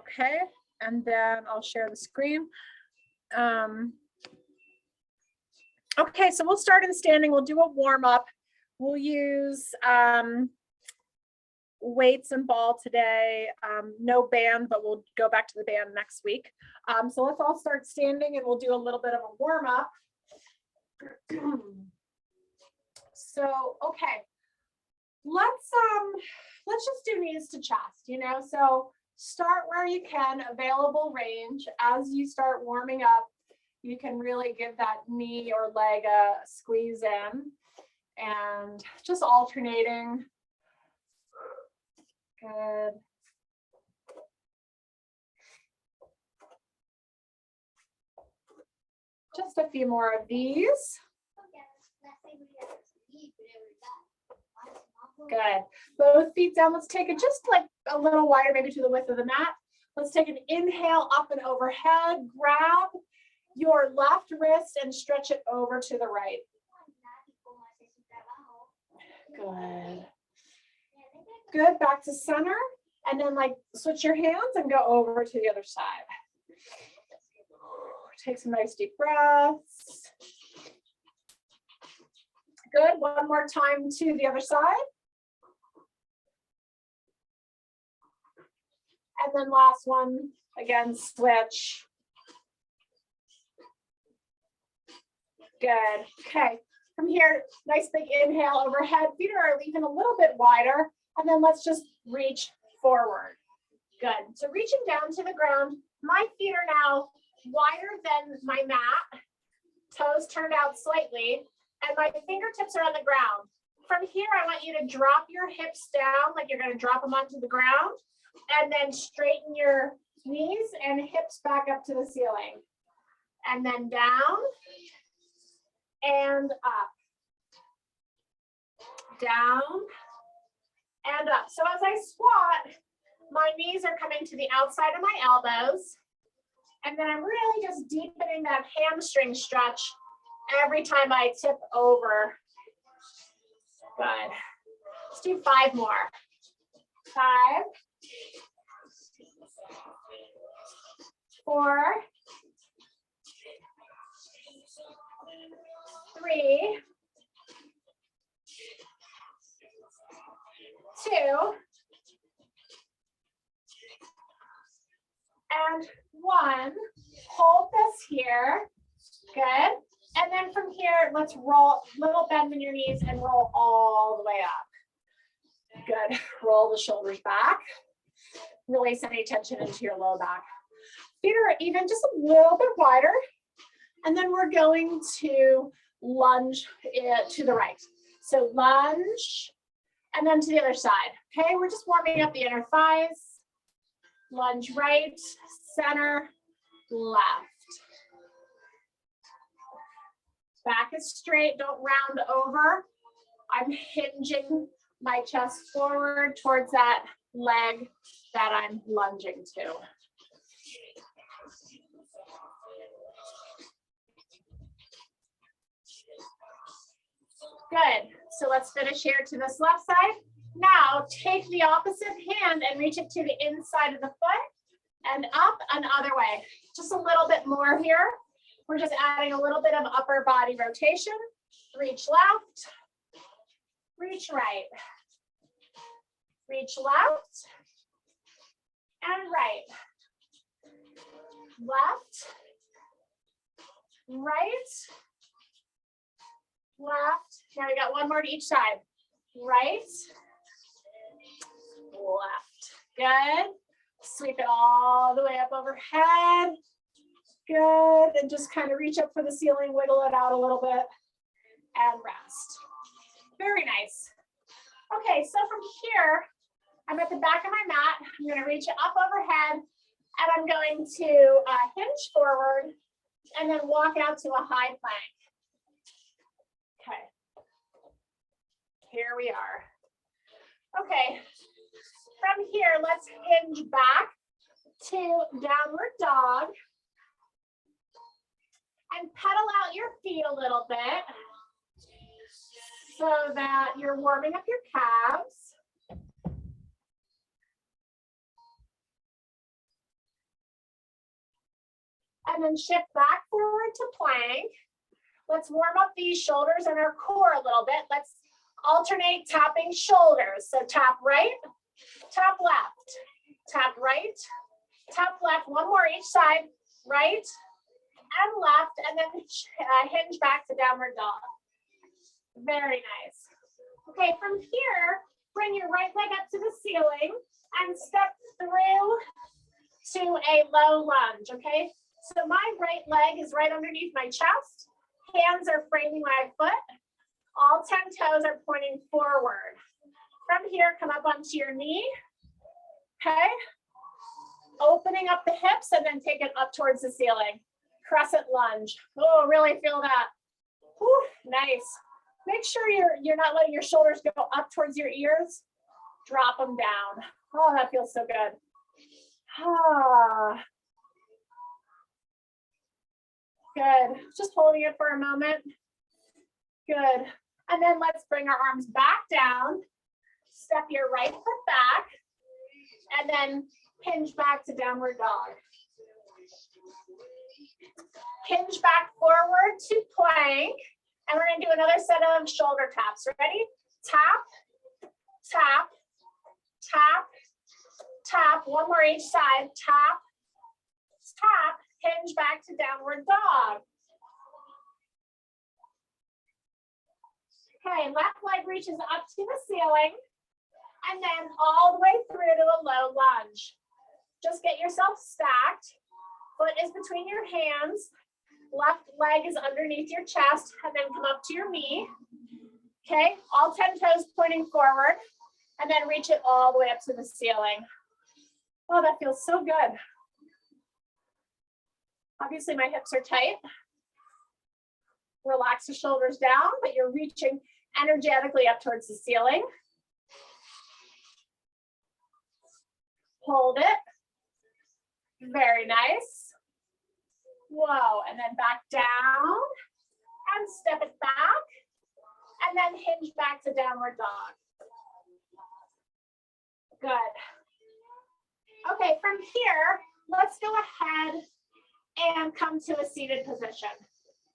Okay, and then I'll share the screen. Okay, so we'll start in standing. We'll do a warm up. We'll use weights and ball today. No band, but we'll go back to the band next week. So let's all start standing and we'll do a little bit of a warm up. So, okay, let's just do knees to chest, you know, so start where you can, available range. As you start warming up, you can really give that knee or leg a squeeze in and just alternating. Good. Just a few more of these. Good. Both feet down. Let's take it just like a little wider, maybe to the width of the mat. Let's take an inhale up and overhead. Grab your left wrist and stretch it over to the right. Good. Good. Back to center. And then like switch your hands and go over to the other side. Take some nice deep breaths. Good. One more time to the other side. And then last one, again, switch. Good. Okay. From here, nice big inhale overhead. Feet are even a little bit wider. And then let's just reach forward. Good. So reaching down to the ground. My feet are now wider than my mat. Toes turned out slightly. And my fingertips are on the ground. From here, I want you to drop your hips down like you're going to drop them onto the ground. And then straighten your knees and hips back up to the ceiling. And then down and up. Down and up. So as I squat, my knees are coming to the outside of my elbows. And then I'm really just deepening that hamstring stretch every time I tip over. Good. Let's do 5 more. 5, 4, 3, 2, and 1. Hold this here. Good. And then from here, let's roll, little bend in your knees and roll all the way up. Good. Roll the shoulders back. Release any tension into your low back. Feet are even just a little bit wider. And then we're going to lunge it to the right. So lunge and then to the other side. Okay, we're just warming up the inner thighs. Lunge right, center, left. Back is straight, don't round over. I'm hinging my chest forward towards that leg that I'm lunging to. Good. So let's finish here to this left side. Now take the opposite hand and reach it to the inside of the foot and up and other way. Just a little bit more here. We're just adding a little bit of upper body rotation. Reach left, reach right, reach left and right. Left, right, left. Now we got one more to each side. Right, left. Good. Sweep it all the way up overhead. Good. And just kind of reach up for the ceiling, wiggle it out a little bit, and rest. Very nice. Okay, so from here, I'm at the back of my mat. I'm going to reach it up overhead, and I'm going to hinge forward and then walk out to a high plank. Okay. Here we are. Okay. From here, let's hinge back to downward dog. And pedal out your feet a little bit so that you're warming up your calves. and then shift back forward to plank. Let's warm up these shoulders and our core a little bit. Let's alternate tapping shoulders. So tap right, tap left, tap right, tap left. One more each side, right and left, and then hinge back to downward dog. Very nice. Okay, from here, bring your right leg up to the ceiling and step through to a low lunge, okay? So my right leg is right underneath my chest. Hands are framing my foot. All 10 toes are pointing forward. From here, come up onto your knee, okay? Opening up the hips and then take it up towards the ceiling. Crescent lunge. Oh, really feel that. Whew, nice. Make sure you're not letting your shoulders go up towards your ears. Drop them down. Oh, that feels so good. Ah. Good. Just holding it for a moment. Good. And then let's bring our arms back down. Step your right foot back. And then hinge back to downward dog. Hinge back forward to plank. And we're going to do another set of shoulder taps. Ready? Tap, tap, tap, tap. One more each side. Tap, tap. Hinge back to downward dog. Okay, left leg reaches up to the ceiling. And then all the way through to a low lunge. Just get yourself stacked. Foot is between your hands. Left leg is underneath your chest, and then come up to your knee. Okay, all 10 toes pointing forward, and then reach it all the way up to the ceiling. Oh, that feels so good. Obviously, my hips are tight. Relax the shoulders down, but you're reaching energetically up towards the ceiling. Hold it. Very nice. Whoa, and then back down and step it back and then hinge back to downward dog. Good. Okay, from here, let's go ahead and come to a seated position.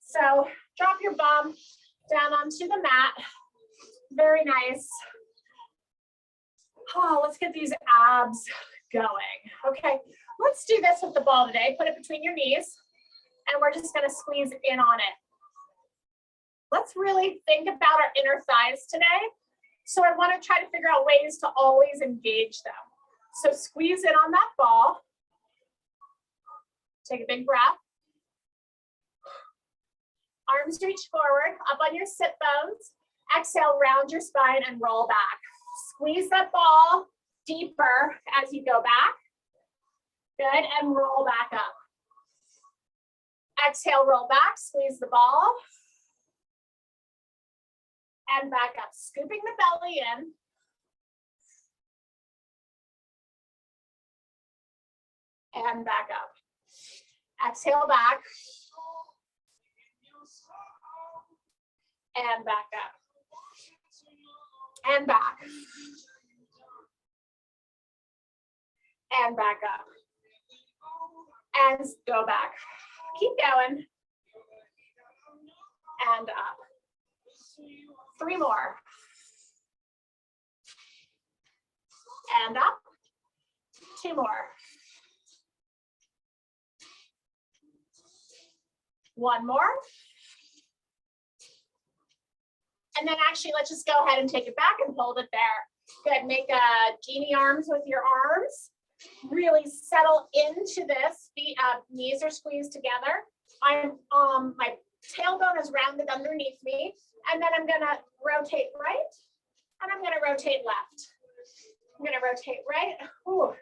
So drop your bum down onto the mat. Very nice. Oh, let's get these abs going. Okay, let's do this with the ball today. Put it between your knees. And we're just going to squeeze in on it. Let's really think about our inner thighs today. So I want to try to figure out ways to always engage them. So squeeze in on that ball. Take a big breath. Arms reach forward, up on your sit bones. Exhale, round your spine and roll back. Squeeze that ball deeper as you go back. Good, and roll back up. Exhale, roll back, squeeze the ball. And back up, scooping the belly in. And back up. Exhale back. And back up. And back. And back up. And go back. Keep going. And up. 3 more. And up. 2 more. 1 more. And then actually, let's just go ahead and take it back and hold it there. Good, make genie arms with your arms. Really settle into this. Feet, knees are squeezed together. My tailbone is rounded underneath me. And then I'm gonna rotate right. And I'm gonna rotate left. I'm gonna rotate right, ooh,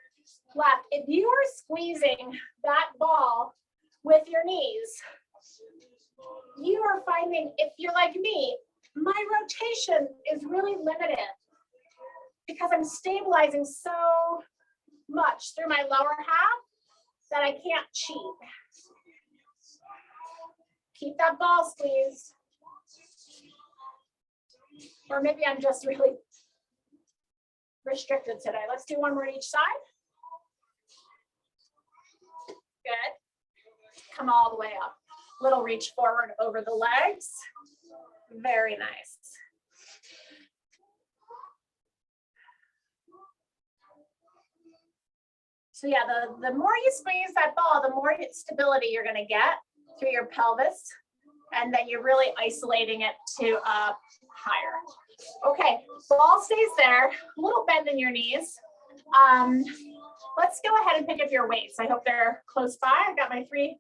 left. If you are squeezing that ball with your knees, you are finding, if you're like me, my rotation is really limited because I'm stabilizing so much through my lower half that I can't cheat. Keep that ball squeezed. Or maybe I'm just really restricted today. Let's do 1 more each side. Good. come all the way up. Little reach forward over the legs. Very nice. So yeah, the more you squeeze that ball, the more stability you're gonna get through your pelvis, and then you're really isolating it to up higher. Okay, ball stays there, a little bend in your knees. Let's go ahead and pick up your weights. I hope they're close by. I've got my three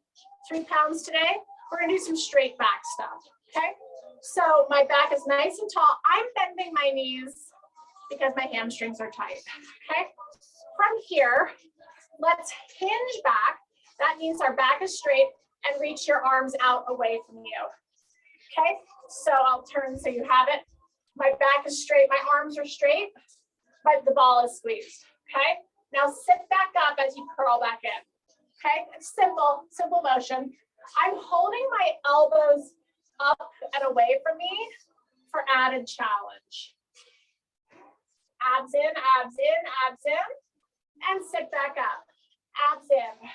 pounds today. We're gonna do some straight back stuff, okay? So my back is nice and tall. I'm bending my knees because my hamstrings are tight, okay? From here, let's hinge back. That means our back is straight, and reach your arms out away from you, okay? So I'll turn so you have it. My back is straight, my arms are straight, but the ball is squeezed, okay? Now sit back up as you curl back in, okay? It's simple motion. I'm holding my elbows up and away from me for added challenge. Abs in, abs in, abs in, and sit back up. Abs in,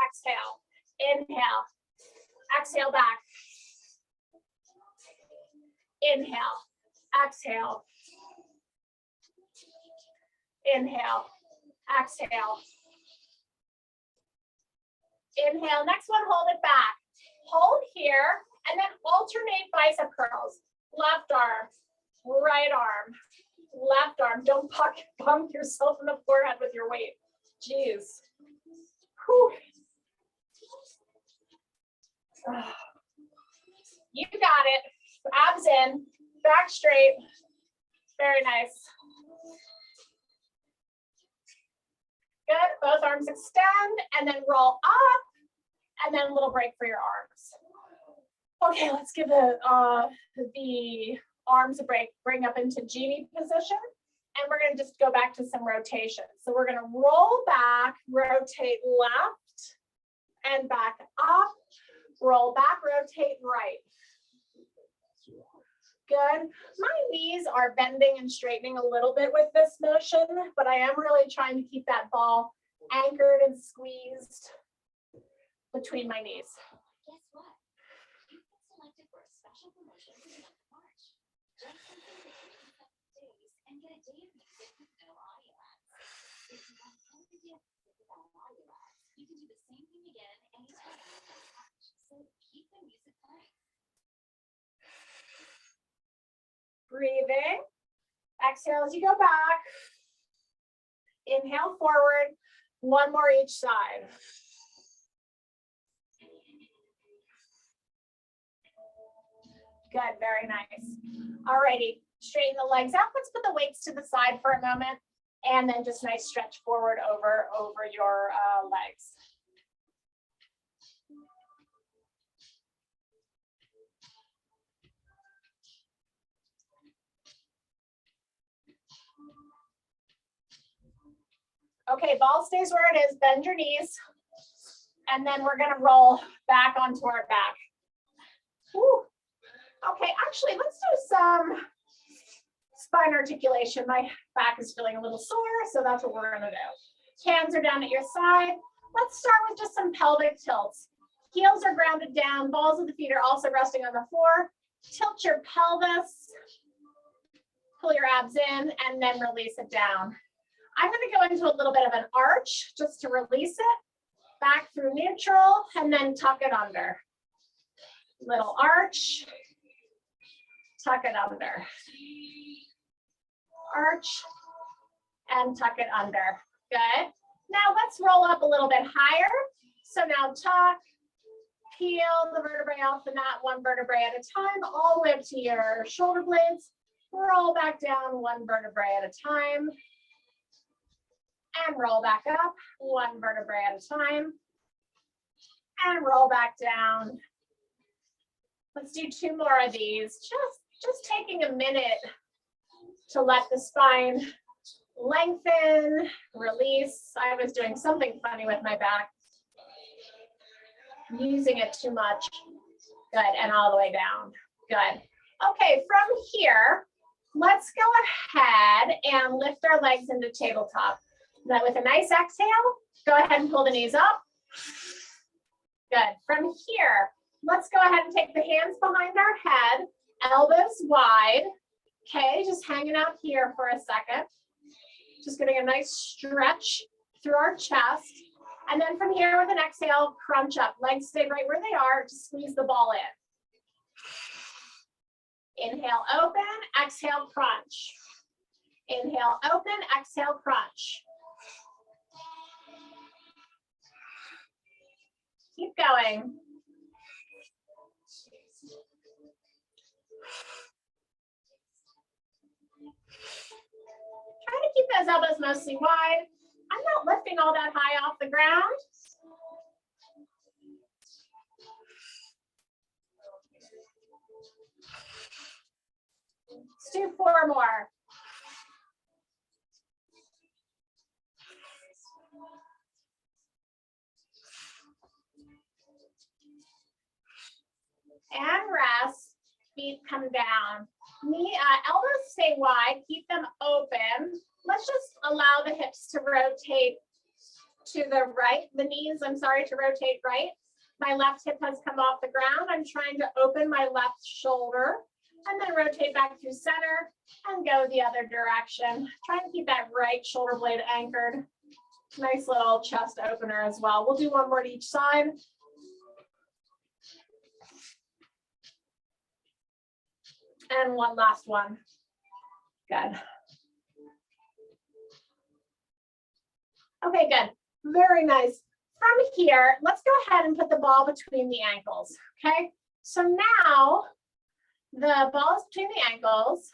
exhale, inhale, exhale back. Inhale, exhale, inhale, exhale. Inhale, next one, hold it back. Hold here, and then alternate bicep curls. Left arm, right arm, left arm. Don't bump yourself in the forehead with your weight. Jeez. Whew. You got it. Abs in, back straight. Very nice. Good. Both arms extend and then roll up, and then a little break for your arms. Okay, let's give the arms a break. Bring up into genie position, and we're going to just go back to some rotation. So we're going to roll back, rotate left and back up, roll back, rotate right. Good. My knees are bending and straightening a little bit with this motion, but I am really trying to keep that ball anchored and squeezed between my knees. Guess what? You've been selected for a special promotion for the month of March. Just complete the 3 days and get a day of music with no audio ads. If you want 10 days of music without audio ads, you can do the same thing again anytime you want to watch. So keep the music playing. Breathing. Exhale as you go back. Inhale forward. One more each side. Good, very nice. Alrighty, straighten the legs out. Let's put the weights to the side for a moment, and then just nice stretch forward over your legs. Okay, ball stays where it is, bend your knees, and then we're gonna roll back onto our back. Whew. Okay, actually, let's do some spine articulation. My back is feeling a little sore, so that's what we're gonna do. Hands are down at your side. Let's start with just some pelvic tilts. Heels are grounded down, balls of the feet are also resting on the floor. Tilt your pelvis, pull your abs in, and then release it down. I'm going to go into a little bit of an arch just to release it, back through neutral, and then tuck it under. Little arch, tuck it under. Arch, and tuck it under. Good. Now let's roll up a little bit higher. So now tuck, peel the vertebrae off the mat, one vertebrae at a time, all the way up to your shoulder blades. Roll back down one vertebrae at a time. And roll back up, one vertebrae at a time. And roll back down. Let's do 2 more of these. Just taking a minute to let the spine lengthen, release. I was doing something funny with my back. Using it too much. Good, and all the way down. Good. Okay, from here, let's go ahead and lift our legs into tabletop. Then with a nice exhale, go ahead and pull the knees up. Good. From here, let's go ahead and take the hands behind our head, elbows wide. Okay, just hanging out here for a second. Just getting a nice stretch through our chest. And then from here with an exhale, crunch up. Legs stay right where they are. Just squeeze the ball in. Inhale, open. Exhale, crunch. Inhale, open. Exhale, crunch. Keep going. Try to keep those elbows mostly wide. I'm not lifting all that high off the ground. Let's do 4 more. And rest. Feet come down. Elbows stay wide. Keep them open. Let's just allow the hips to rotate to the right. The knees, I'm sorry, to rotate right. My left hip has come off the ground. I'm trying to open my left shoulder and then rotate back through center and go the other direction. Try to keep that right shoulder blade anchored. Nice little chest opener as well. We'll do 1 more to each side. And 1 last one. Good. Okay, good. Very nice. From here, let's go ahead and put the ball between the ankles. Okay, so now the ball is between the ankles.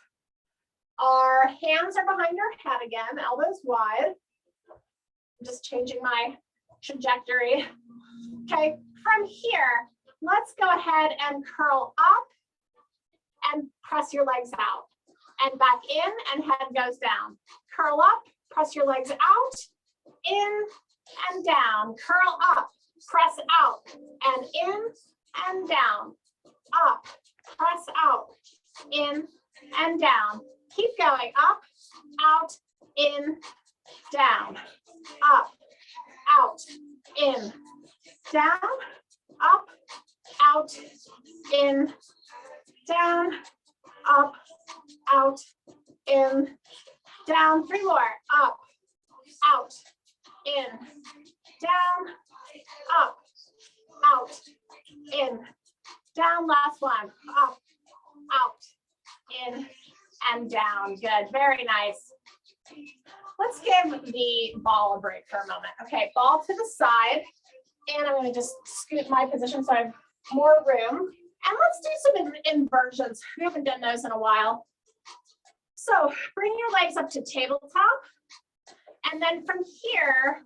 Our hands are behind our head again, elbows wide. I'm just changing my trajectory. Okay, from here, let's go ahead and curl up and press your legs out. And back in and head goes down. Curl up, press your legs out, in and down. Curl up, press out, and in and down. Up, press out, in and down. Keep going. Up, out, in, down. Up, out, in, down. Up, out, in, down. Up, out, in, down. 3 more. Up, out, in, down. Up, out, in, down. Last one. Up, out, in, and down. Good. Very nice. Let's give the ball a break for a moment. Okay, ball to the side. And I'm going to just scoot my position so I have more room. And let's do some inversions. We haven't done those in a while. So bring your legs up to tabletop. And then from here,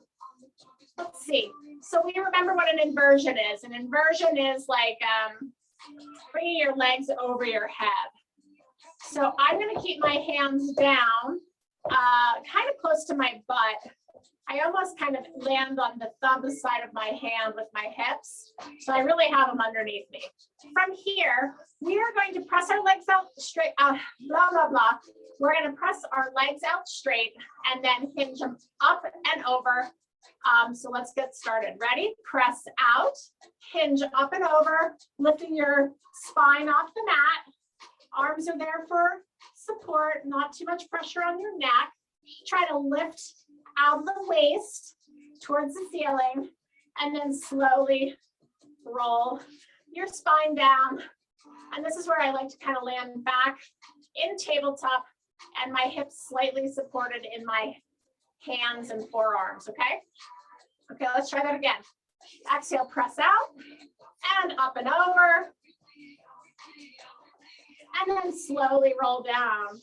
let's see. So we remember what an inversion is. An inversion is like bringing your legs over your head. So I'm going to keep my hands down, kind of close to my butt. I almost kind of land on the thumb side of my hand with my hips. So I really have them underneath me. From here, we are going to press our legs out straight, blah, blah, blah. We're going to press our legs out straight and then hinge them up and over. So let's get started. Ready? Press out, hinge up and over, lifting your spine off the mat. Arms are there for support, not too much pressure on your neck. Try to lift out of the waist towards the ceiling and then slowly roll your spine down. And this is where I like to kind of land back in tabletop and my hips slightly supported in my hands and forearms, okay? Okay, let's try that again. Exhale, press out and up and over. And then slowly roll down.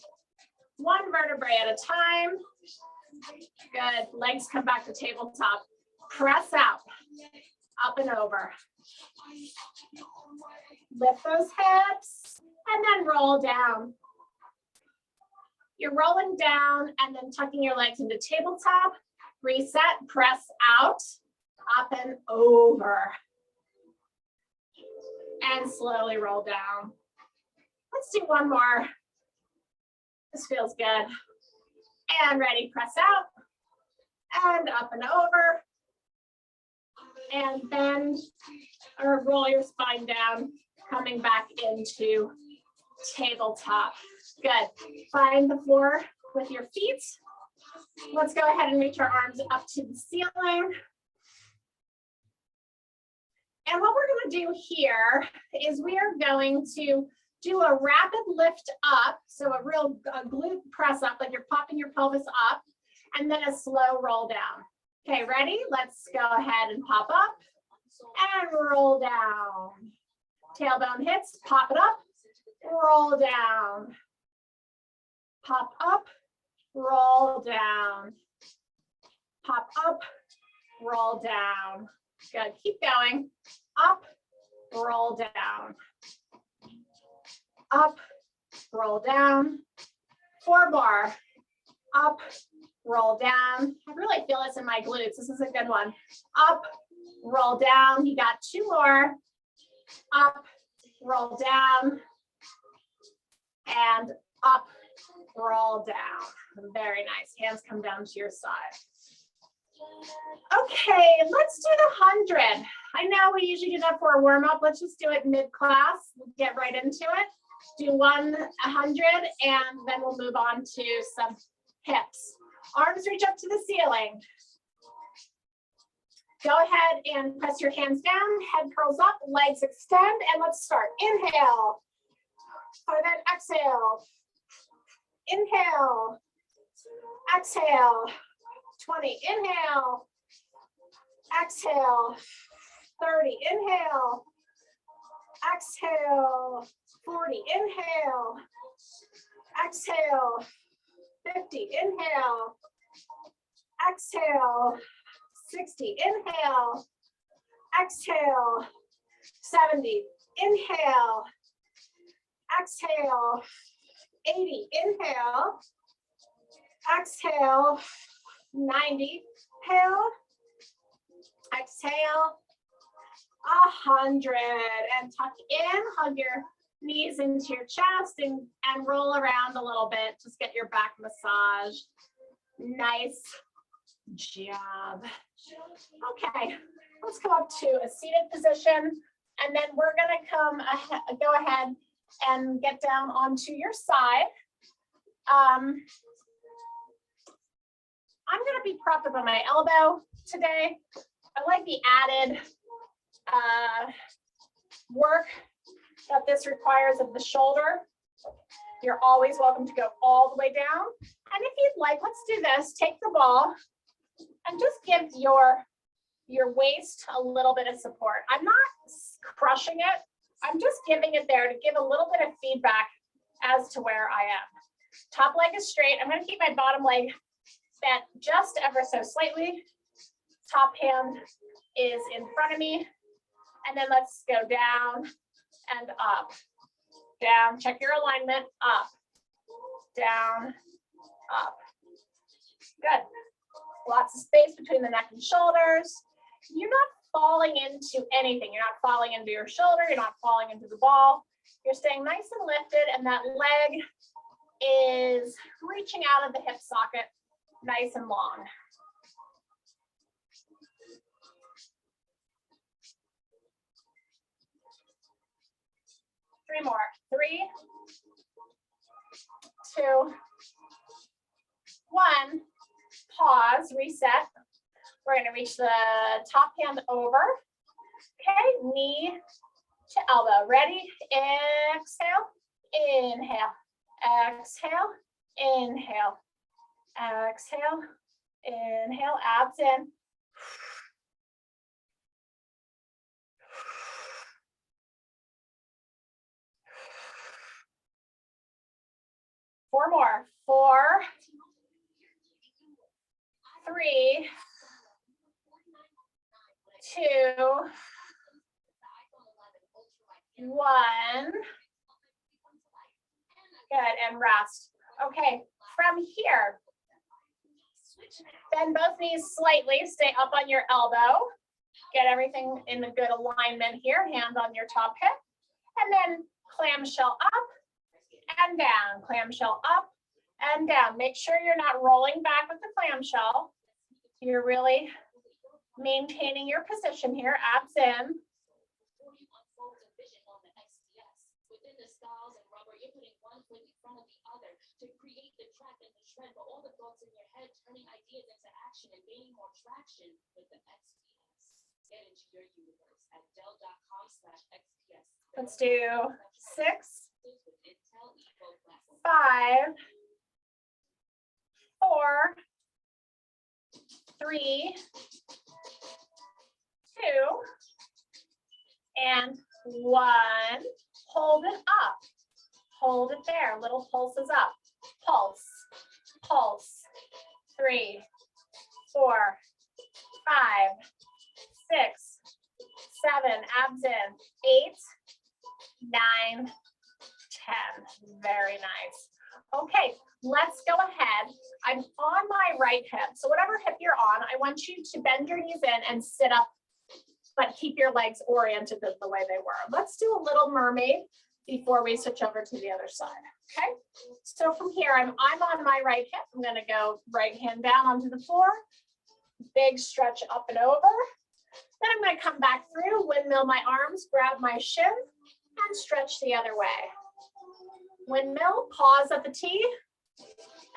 1 vertebrae at a time. Good. Legs come back to tabletop. Press out, up and over. Lift those hips and then roll down. You're rolling down and then tucking your legs into tabletop. Reset, press out, up and over. And slowly roll down. Let's do 1 more. This feels good. And ready, press out and up and over. and bend or roll your spine down, coming back into tabletop. Good. Find the floor with your feet. Let's go ahead and reach our arms up to the ceiling. And what we're going to do here is we are going to do a rapid lift up. So a real glute press up, like you're popping your pelvis up, and then a slow roll down. Okay, ready? Let's go ahead and pop up and roll down. Tailbone hits, pop it up, roll down. Pop up, roll down. Pop up, roll down. Good, keep going. Up, roll down. Up, roll down. 4 more. Up, roll down. I really feel this in my glutes. This is a good one. Up, roll down. You got 2 more. Up, roll down. And up, roll down. Very nice. Hands come down to your side. Okay, let's do the 100. I know we usually do that for a warm up. Let's just do it mid-class. Get right into it. Do 100, and then we'll move on to some hips. Arms reach up to the ceiling. Go ahead and press your hands down, head curls up, legs extend, and let's start. Inhale, and then exhale. Inhale, exhale. 20, inhale, exhale. 30, inhale, exhale. 40, inhale, exhale. 50, inhale, exhale. 60, inhale, exhale. 70, inhale, exhale. 80, inhale, exhale. 90, inhale, exhale. 100, and tuck in, hug your knees into your chest and roll around a little bit. Just get your back massage. Nice job. Okay, let's come up to a seated position, and then we're gonna go ahead and get down onto your side. I'm gonna be propped up on my elbow today. I like the added work that this requires of the shoulder. You're always welcome to go all the way down. And if you'd like, let's do this. Take the ball and just give your waist a little bit of support. I'm not crushing it. I'm just giving it there to give a little bit of feedback as to where I am. Top leg is straight. I'm going to keep my bottom leg bent just ever so slightly. Top hand is in front of me. And then let's go down and up. Down, check your alignment, up, down, up. Good. Lots of space between the neck and shoulders. You're not falling into anything. You're not falling into your shoulder. You're not falling into the ball. You're staying nice and lifted, and that leg is reaching out of the hip socket, nice and long. Three more. 3, 2, 1. Pause, reset. We're going to reach the top hand over. Okay, knee to elbow. Ready? Exhale, inhale, exhale, inhale, exhale, inhale, abs in. Four more. 4, 3, 2, 1. Good, and rest. Okay, from here, bend both knees slightly, stay up on your elbow. Get everything in a good alignment here, hand on your top hip. And then clamshell up and down, clamshell up and down. Make sure you're not rolling back with the clamshell. You're really Maintaining your position here, abs in. 41 folds of vision on the XPS. Within the styles and rubber, you're putting one foot in front of the other to create the track and the shred for all the thoughts in your head, turning ideas into action and gaining more traction with the XPS. Get into your universe at Dell.com/XPS. Let's do 6, With Intel Evo platform. 5, 4, 3, 2, and 1. Hold it up. Hold it there. Little pulses up. Pulse, pulse. 3, 4, 5, 6, 7. Abs in. 8, 9, 10. Very nice. Okay, let's go ahead. I'm on my right hip. So whatever hip you're on, I want you to bend your knees in and sit up, but keep your legs oriented the way they were. Let's do a little mermaid before we switch over to the other side. Okay, so from here, I'm on my right hip. I'm gonna go right hand down onto the floor. Big stretch up and over. Then I'm gonna come back through, windmill my arms, grab my shin, and stretch the other way. Windmill, pause at the T,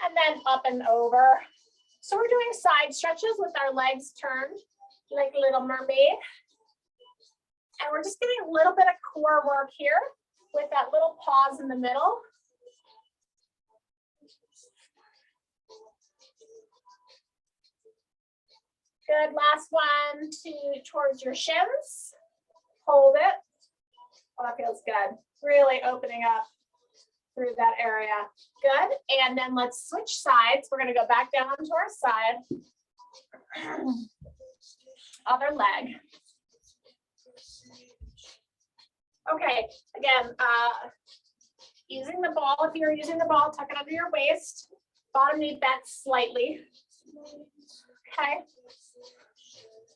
and then up and over. So we're doing side stretches with our legs turned like a little mermaid. And we're just getting a little bit of core work here with that little pause in the middle. Good, last one, towards your shins. Hold it. Oh, that feels good. Really opening up through that area. Good, and then let's switch sides. We're gonna go back down onto our side. Other leg. Okay, again, using the ball, if you're using the ball, tuck it under your waist. Bottom knee bent slightly. Okay.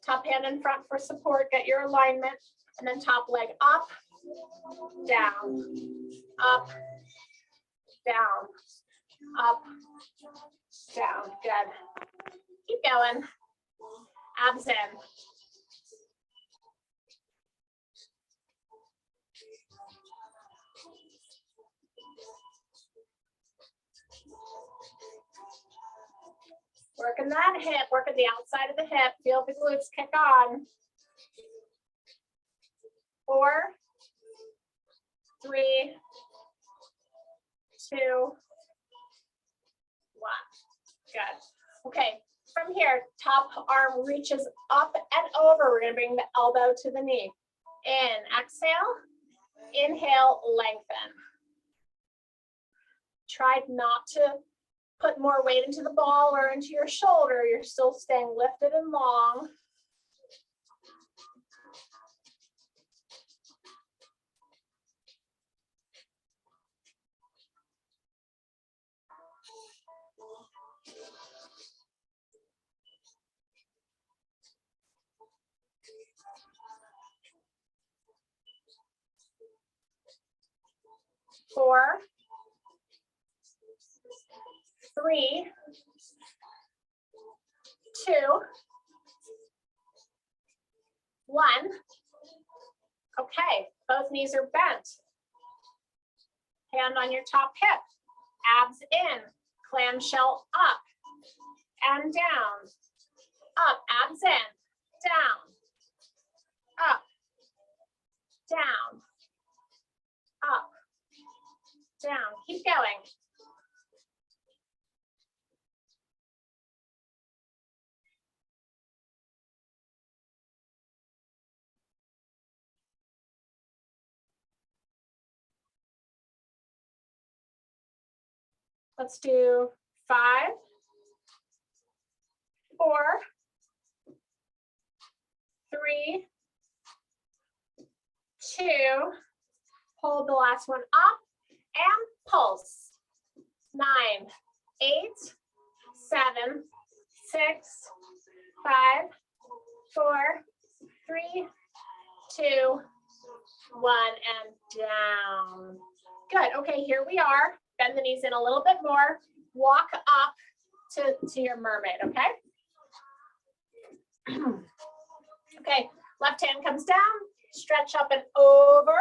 Top hand in front for support, get your alignment, and then top leg up, down, up, down, up, down. Good. Keep going. Abs in. Working that hip, working the outside of the hip. Feel the glutes kick on. 4, 3, 2, 1. Good. Okay, from here, top arm reaches up and over. We're gonna bring the elbow to the knee. In, exhale, inhale, lengthen. Try not to put more weight into the ball or into your shoulder. You're still staying lifted and long. Four, 3, 2, 1. Okay, both knees are bent. Hand on your top hip, abs in, clamshell up and down, up, abs in, down, up, down, up, down. Keep going. Let's do 5, 4, 3, 2. Hold the last one up and pulse. 9, 8, 7, 6, 5, 4, 3, 2, 1, and down. Good. Okay, here we are. Bend the knees in a little bit more. Walk up to your mermaid, okay? Okay, left hand comes down, stretch up and over,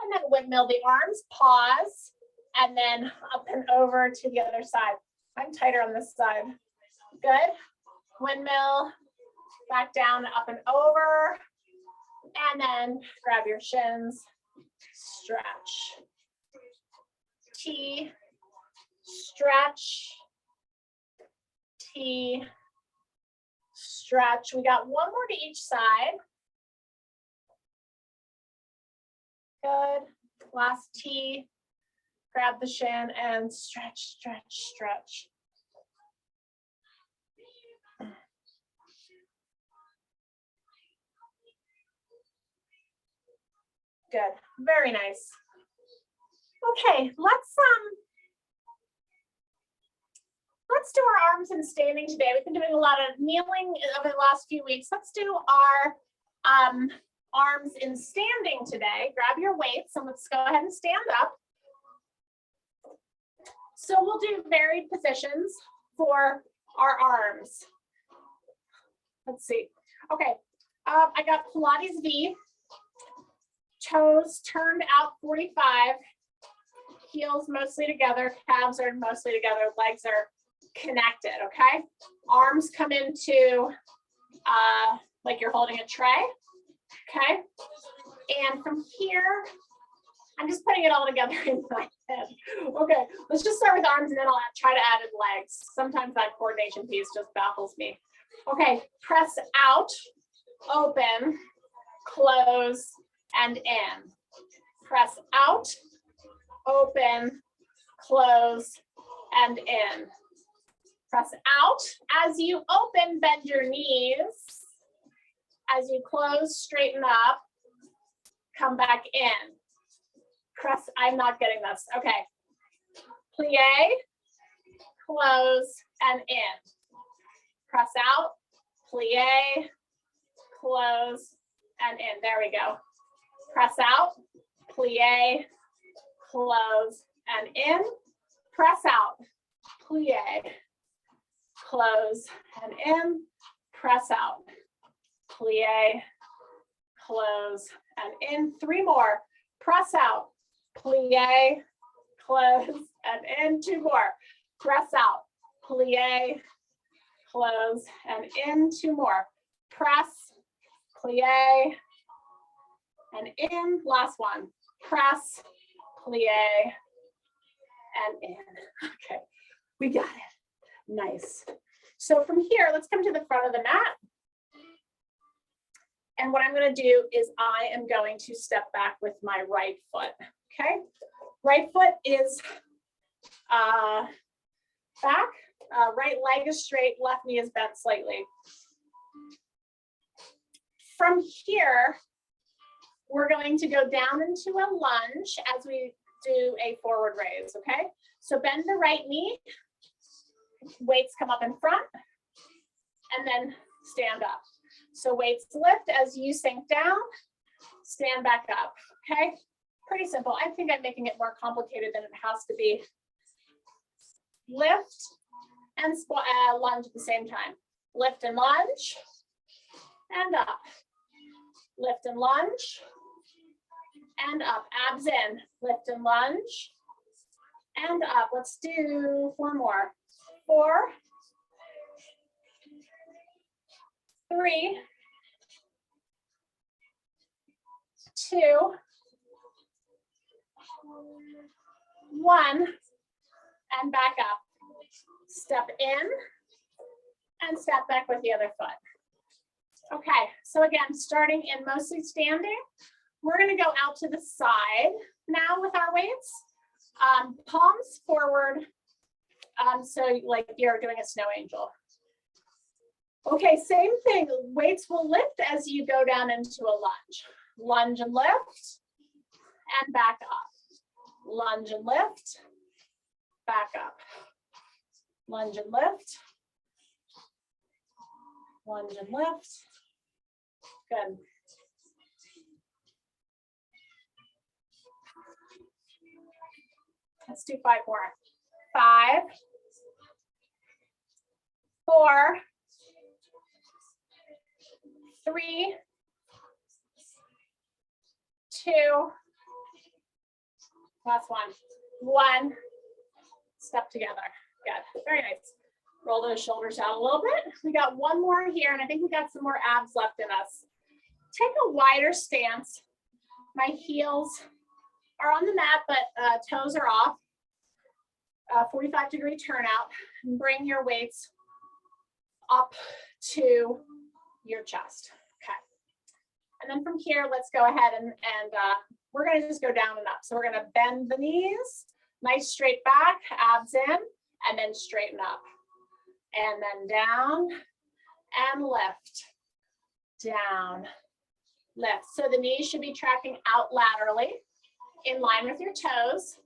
and then windmill the arms, pause, and then up and over to the other side. I'm tighter on this side. Good. Windmill, back down, up and over, and then grab your shins, stretch. T, stretch, T, stretch. We got one more to each side. Good. Last T, grab the shin and stretch, stretch, stretch. Good. Very nice. Okay, let's do our arms in standing today. We've been doing a lot of kneeling over the last few weeks. Let's do our arms in standing today. Grab your weights and let's go ahead and stand up. So we'll do varied positions for our arms. Let's see. Okay, I got Pilates V. Toes turned out 45. Heels mostly together, calves are mostly together, legs are connected, okay? Arms come into like you're holding a tray, okay? And from here, I'm just putting it all together in my head. Okay, let's just start with arms and then I'll try to add in legs. Sometimes that coordination piece just baffles me. Okay, press out, open, close, and in. Press out, open, close, and in. Press out. As you open, bend your knees. As you close, straighten up. Come back in. Press, I'm not getting this. Okay. Plie, close, and in. Press out, plie, close, and in. There we go. Press out, plie, close, and in. Press out, plie, close, and in. Press out, plie, close, and in. 3 more. Press out, plie, close, and in. 2 more. Press out, plie, close, and in. 2 more. Press, plie, and in. Last one. Press, plie, and in. Okay, we got it. Nice. So from here, let's come to the front of the mat. And what I'm going to do is I am going to step back with my right foot. Okay, right foot is back, right leg is straight, left knee is bent slightly. From here, we're going to go down into a lunge as we do a forward raise, okay? So bend the right knee, weights come up in front, and then stand up. So weights lift as you sink down, stand back up, okay? Pretty simple. I think I'm making it more complicated than it has to be. Lift and lunge at the same time. Lift and lunge, and up. Lift and lunge, and up. Abs in. Lift and lunge, and up. Let's do 4 more. 4, 3, 2, 1, and back up. Step in and step back with the other foot. Okay, so again, starting in mostly standing, we're going to go out to the side now with our weights. Palms forward, so like you're doing a snow angel. Okay, same thing. Weights will lift as you go down into a lunge. Lunge and lift, and back up. Lunge and lift, back up. Lunge and lift. Lunge and lift. Good. Let's do 5 more. 5, 4, 3, 2, last one, 1. Step together. Good. Very nice. Roll those shoulders out a little bit. We got one more here, and I think we got some more abs left in us. Take a wider stance. My heels are on the mat, but toes are off. 45-degree turnout. And bring your weights up to your chest. Okay. And then from here, let's go ahead and we're going to just go down and up. So we're going to bend the knees, nice straight back, abs in, and then straighten up. And then down and lift, down, lift. So the knees should be tracking out laterally in line with your toes.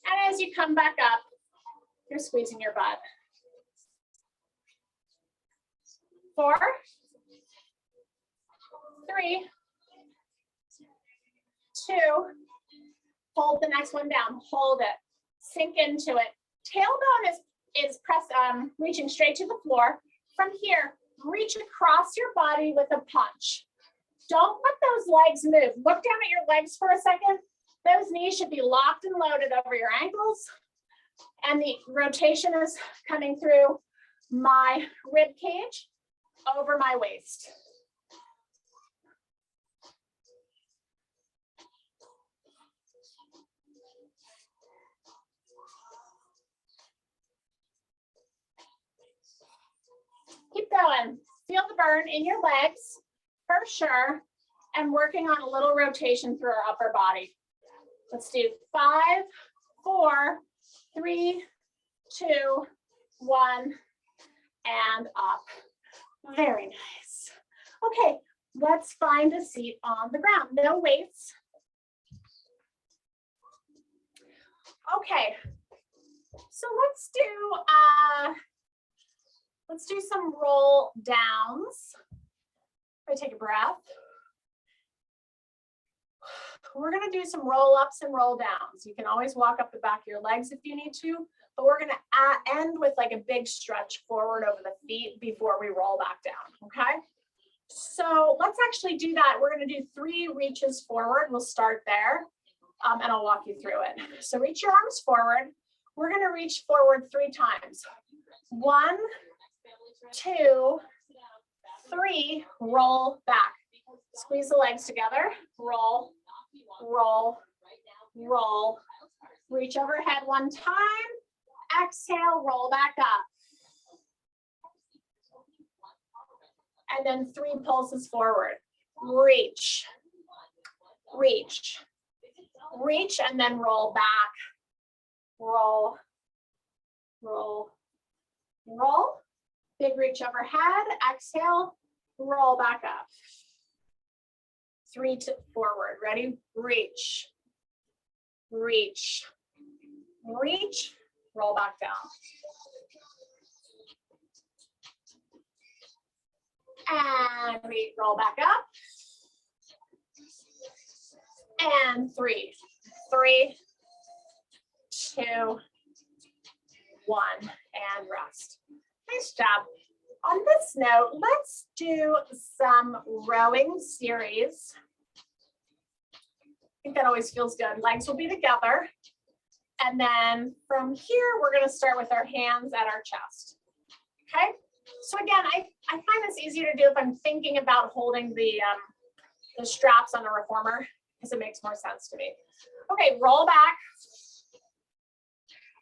And as you come back up, you're squeezing your butt. 4, 3, 2, hold the next one down, hold it, sink into it. Tailbone is reaching straight to the floor. From here, reach across your body with a punch. Don't let those legs move. Look down at your legs for a second. Those knees should be locked and loaded over your ankles. And the rotation is coming through my rib cage over my waist. Keep going. Feel the burn in your legs for sure, and working on a little rotation through our upper body. Let's do 5, 4, 3, 2, 1, and up. Very nice. Okay, let's find a seat on the ground. No weights. Okay, so let's do some roll downs. Take a breath. We're going to do some roll ups and roll downs. You can always walk up the back of your legs if you need to, but we're going to end with like a big stretch forward over the feet before we roll back down. Okay. So let's actually do that. We're going to do 3 reaches forward. We'll start there and I'll walk you through it. So reach your arms forward. We're going to reach forward 3 times. 1, 2, 3, roll back. Squeeze the legs together, roll, roll, roll. Reach overhead 1 time, exhale, roll back up. And then 3 pulses forward. Reach, reach, reach, and then roll back. Roll, roll, roll. Big reach overhead, exhale, roll back up. 3 forward, ready? Reach, reach, reach, roll back down. And roll back up. And 3, 3, 2, 1, and rest. Nice job. On this note, let's do some rowing series. I think that always feels good. Legs will be together. And then from here, we're going to start with our hands at our chest. Okay. So again, I find this easier to do if I'm thinking about holding the straps on a reformer, because it makes more sense to me. Okay, roll back.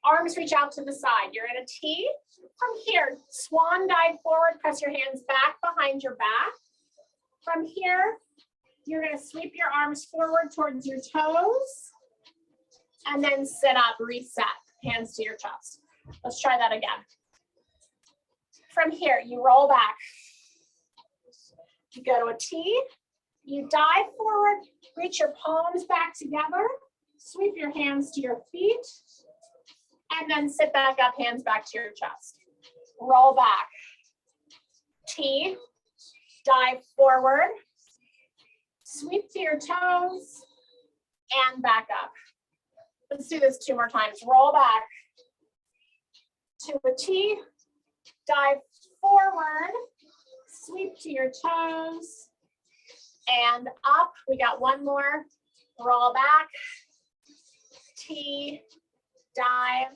Arms reach out to the side. You're in a T. From here, swan dive forward, press your hands back behind your back. From here, you're going to sweep your arms forward towards your toes. And then sit up, reset, hands to your chest. Let's try that again. From here, you roll back. You go to a T. You dive forward, reach your palms back together. Sweep your hands to your feet. And then sit back up, hands back to your chest. Roll back. T, dive forward, sweep to your toes, and back up. Let's do this 2 more times. Roll back to a T, dive forward, sweep to your toes, and up. We got one more. Roll back, T, dive,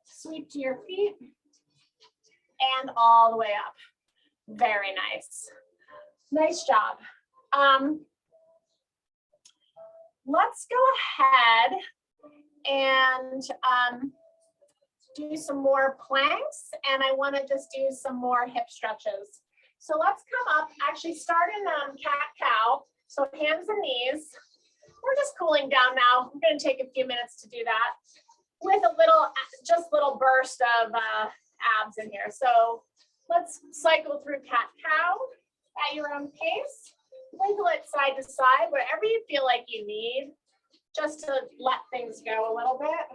sweep to your feet, and all the way up. Very nice. Nice job. Let's go ahead and do some more planks, and I want to just do some more hip stretches. So let's come up, actually start in cat-cow. So hands and knees. We're just cooling down now. We're going to take a few minutes to do that with a little, just little burst of abs in here. So let's cycle through cat-cow at your own pace. Wiggle it side to side, whatever you feel like you need, just to let things go a little bit.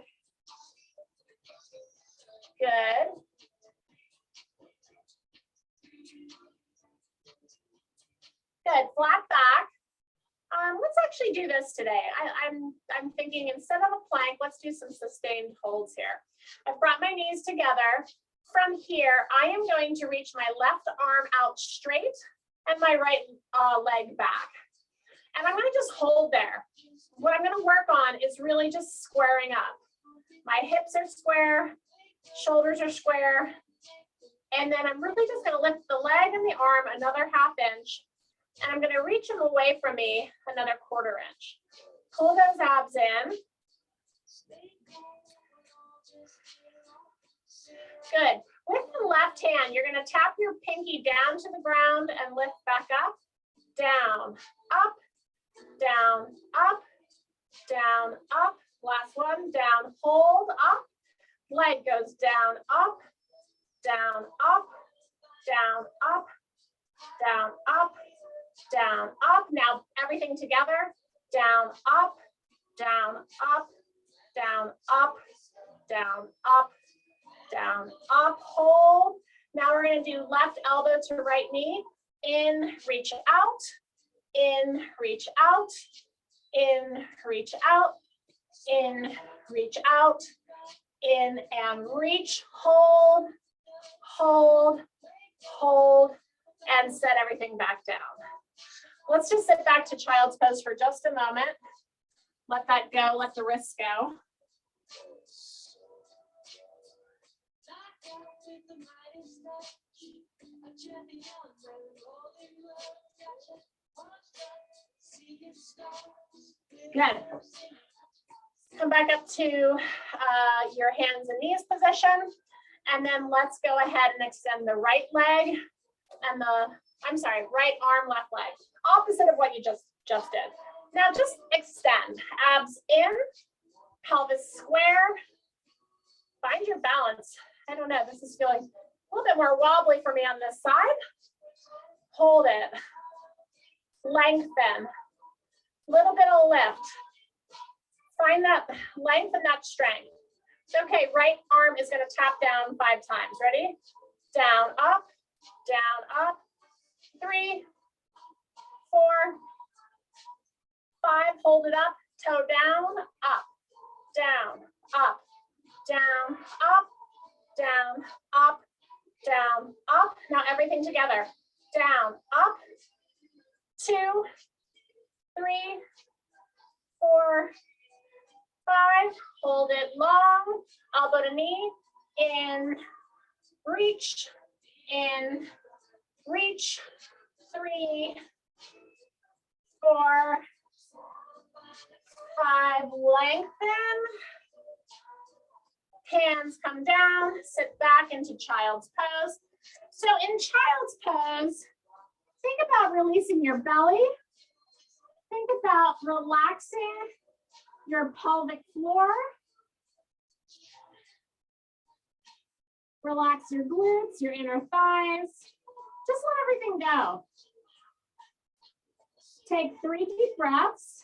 Good. Good, flat back. Let's actually do this today. I'm thinking instead of a plank, let's do some sustained holds here. I've brought my knees together. From here, I am going to reach my left arm out straight and my right leg back. And I'm gonna just hold there. What I'm gonna work on is really just squaring up. My hips are square, shoulders are square, and then I'm really just gonna lift the leg and the arm another ½ inch, and I'm gonna reach them away from me another ¼ inch. Pull those abs in. Good. With the left hand, you're gonna tap your pinky down to the ground and lift back up, down, up, down, up, down, up. Last one, down, hold, up. Leg goes down, up, down, up, down, up, down, up, down, up. Now everything together. Down, up, down, up, down, up, down, up, down, up, hold. Now we're going to do left elbow to right knee. In, reach out, in, reach out, in, reach out, in, reach out, in and reach, hold, hold, hold, and set everything back down. Let's just sit back to child's pose for just a moment. Let that go, let the wrists go. Good. Come back up to your hands and knees position. And then let's go ahead and extend the right leg and right arm, left leg. Opposite of what you just did. Now just extend, abs in, pelvis square. Find your balance. I don't know, this is feeling a little bit more wobbly for me on this side. Hold it. Lengthen. Little bit of lift. Find that length and that strength. Okay, right arm is going to tap down 5 times. Ready? Down, up, 3, 4, 5. Hold it up. Toe down, up, down, up, down, up, down, up, down, up. Now everything together. Down, up, 2, 3, 4, 5. Hold it long. Elbow to knee. In, reach, 3, 4, 5. Lengthen. Hands come down. Sit back into child's pose. So in child's pose, think about releasing your belly. Think about relaxing your pelvic floor. Relax your glutes, your inner thighs. Just let everything go. Take 3 deep breaths.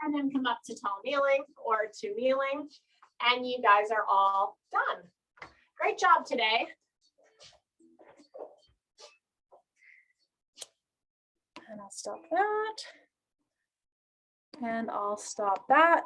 And then come up to tall kneeling or to kneeling. And you guys are all done. Great job today. And I'll stop that. And I'll stop that.